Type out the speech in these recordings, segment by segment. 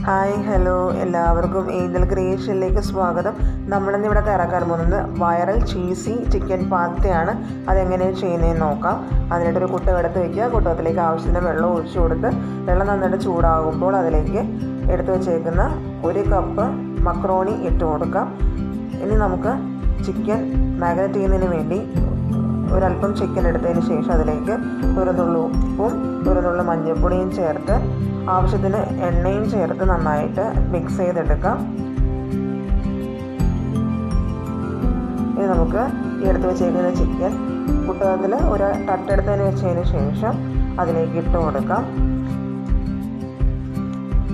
Hi hello എല്ലാവർക്കും Angel ക്രിയേഷനിലേക്ക് സ്വാഗതം. നമ്മളിന്നിവിടെ തയ്യാറാക്കാൻ പോകുന്നത് വൈറൽ ചീസി ചിക്കൻ പാസ്തയാണ്. അതെങ്ങനെയാണ് ചെയ്യുന്നതെന്ന് നോക്കാം. അതിനായിട്ടൊരു കുട്ടകം എടുത്ത് വയ്ക്കുക. കുട്ടകത്തിലേക്ക് ആവശ്യത്തിന് വെള്ളം ഒഴിച്ചു കൊടുത്ത് വെള്ളം നന്നായിട്ട് ചൂടാകുമ്പോൾ അതിലേക്ക് എടുത്ത് വെച്ചേക്കുന്ന 1 കപ്പ് മക്രോണി ഇട്ട് കൊടുക്കാം. ഇനി നമുക്ക് ചിക്കൻ മാഗ്നേറ്റ് ചെയ്യുന്നതിന് വേണ്ടി ഒരല്പം ചിക്കൻ എടുത്തതിന് ശേഷം അതിലേക്ക് ഒരു നുള്ളു ഉപ്പും ഒരു നുള്ളു മഞ്ഞൾപ്പൊടിയും ചേർത്ത് ആവശ്യത്തിന് എണ്ണയും ചേർത്ത് നന്നായിട്ട് മിക്സ് ചെയ്തെടുക്കാം. ഇനി നമുക്ക് ഈ എടുത്ത് വെച്ചേക്കുന്ന ചിക്കൻ കുട്ടകത്തിൽ ഒരു തട്ടെടുത്തതിന് വെച്ചതിന് ശേഷം അതിലേക്ക് ഇട്ട് കൊടുക്കാം.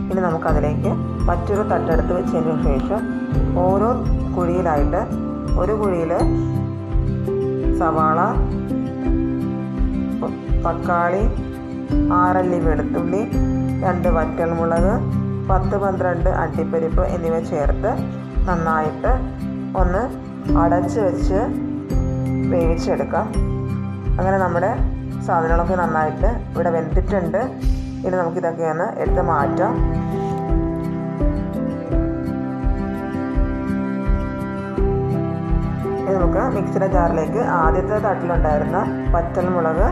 ഇനി നമുക്കതിലേക്ക് മറ്റൊരു തട്ടെടുത്ത് വെച്ചതിന് ശേഷം ഓരോ കുഴിയിലായിട്ട് ഒരു കുഴിയിൽ സവാള, തക്കാളി, 6 അല്ലി വെളുത്തുള്ളി, 2 വറ്റൽമുളക്, 10-12 അണ്ടിപ്പരിപ്പ് എന്നിവ ചേർത്ത് നന്നായിട്ട് ഒന്ന് അടച്ച് വെച്ച് വേവിച്ചെടുക്കാം. അങ്ങനെ നമ്മുടെ സാധനങ്ങളൊക്കെ നന്നായിട്ട് ഇവിടെ വെന്തിട്ടുണ്ട്. ഇനി നമുക്കിതൊക്കെ ഒന്ന് എടുത്ത് മാറ്റാം. ഇനി നമുക്ക് മിക്സിയുടെ ജാറിലേക്ക് ആദ്യത്തെ തട്ടിലുണ്ടായിരുന്ന വറ്റൽമുളക്,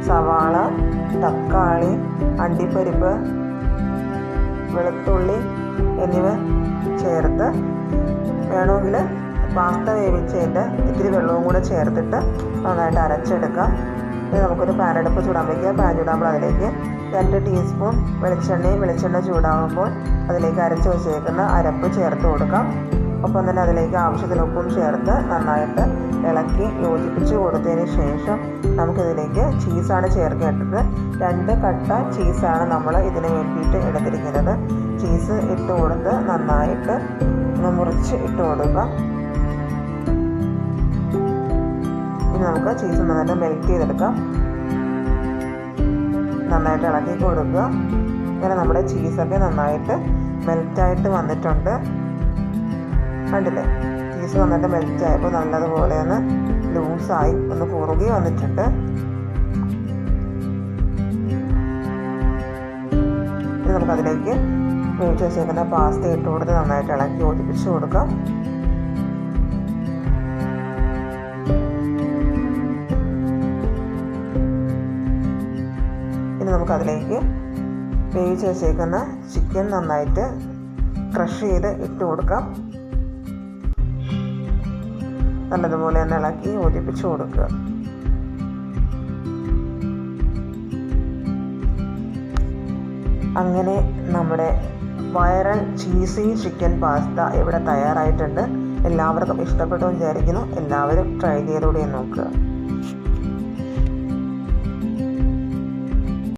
സവാള, തക്കാളി, അണ്ടിപ്പരിപ്പ്, വെളുത്തുള്ളി എന്നിവ ചേർത്ത് വേണമെങ്കിൽ പാസ്ത വേവിച്ചതിൻ്റെ ഇത്തിരി വെള്ളവും കൂടെ ചേർത്തിട്ട് നന്നായിട്ട് അരച്ചെടുക്കാം. ഇനി നമുക്കൊരു പാനടുപ്പ് ചൂടാൻ വയ്ക്കുക. പാൻ ചൂടാകുമ്പോൾ അതിലേക്ക് 2 ടീസ്പൂൺ വെളിച്ചെണ്ണ ചൂടാകുമ്പോൾ അതിലേക്ക് അരച്ച് വെച്ചേക്കുന്ന അരപ്പ് ചേർത്ത് കൊടുക്കാം. ഒപ്പം തന്നെ അതിലേക്ക് ആവശ്യത്തിന് ഉപ്പും ചേർത്ത് നന്നായിട്ട് ഇളക്കി യോജിപ്പിച്ച് കൊടുത്തതിന് ശേഷം നമുക്കിതിലേക്ക് ചീസാണ് ചേർക്കേണ്ടത്. 2 കട്ട ചീസാണ് നമ്മൾ ഇതിന് വേണ്ടിയിട്ട് എടുത്തിരിക്കുന്നത്. ചീസ് ഇട്ട് കൊടുത്ത് നന്നായിട്ട് മുറിച്ച് ഇട്ട് കൊടുക്കാം. ഇനി നമുക്ക് ചീസ് നന്നായിട്ട് മെൽറ്റ് ചെയ്തെടുക്കാം. നന്നായിട്ട് ഇളക്കി കൊടുക്കുക. ഇങ്ങനെ നമ്മുടെ ചീസൊക്കെ നന്നായിട്ട് മെൽറ്റായിട്ട് വന്നിട്ടുണ്ട്. കണ്ടില്ലേ, ചീസ് നന്നായിട്ട് മെൽറ്റ് ആയപ്പോൾ നല്ലതുപോലെ ഒന്ന് ലൂസായി ഒന്ന് കുറുകി വന്നിട്ടുണ്ട്. ഇനി നമുക്കതിലേക്ക് വേവിച്ച് വെച്ചേക്കുന്ന പാസ്ത ഇട്ട് കൊടുത്ത് നന്നായിട്ട് ഇളക്കി യോജിപ്പിച്ച് കൊടുക്കാം. ഇനി നമുക്കതിലേക്ക് വേവിച്ച് വെച്ചേക്കുന്ന ചിക്കൻ നന്നായിട്ട് ക്രഷ് ചെയ്ത് ഇട്ട് കൊടുക്കാം. നല്ലതുപോലെ തന്നെ ഇളക്കി യോജിപ്പിച്ച് കൊടുക്കുക. അങ്ങനെ നമ്മുടെ വൈറൽ ചീസി ചിക്കൻ പാസ്ത ഇവിടെ തയ്യാറായിട്ടുണ്ട്. എല്ലാവർക്കും ഇഷ്ടപ്പെട്ടു വിചാരിക്കുന്നു. എല്ലാവരും ട്രൈ ചെയ്തുകൂടി നോക്കുക.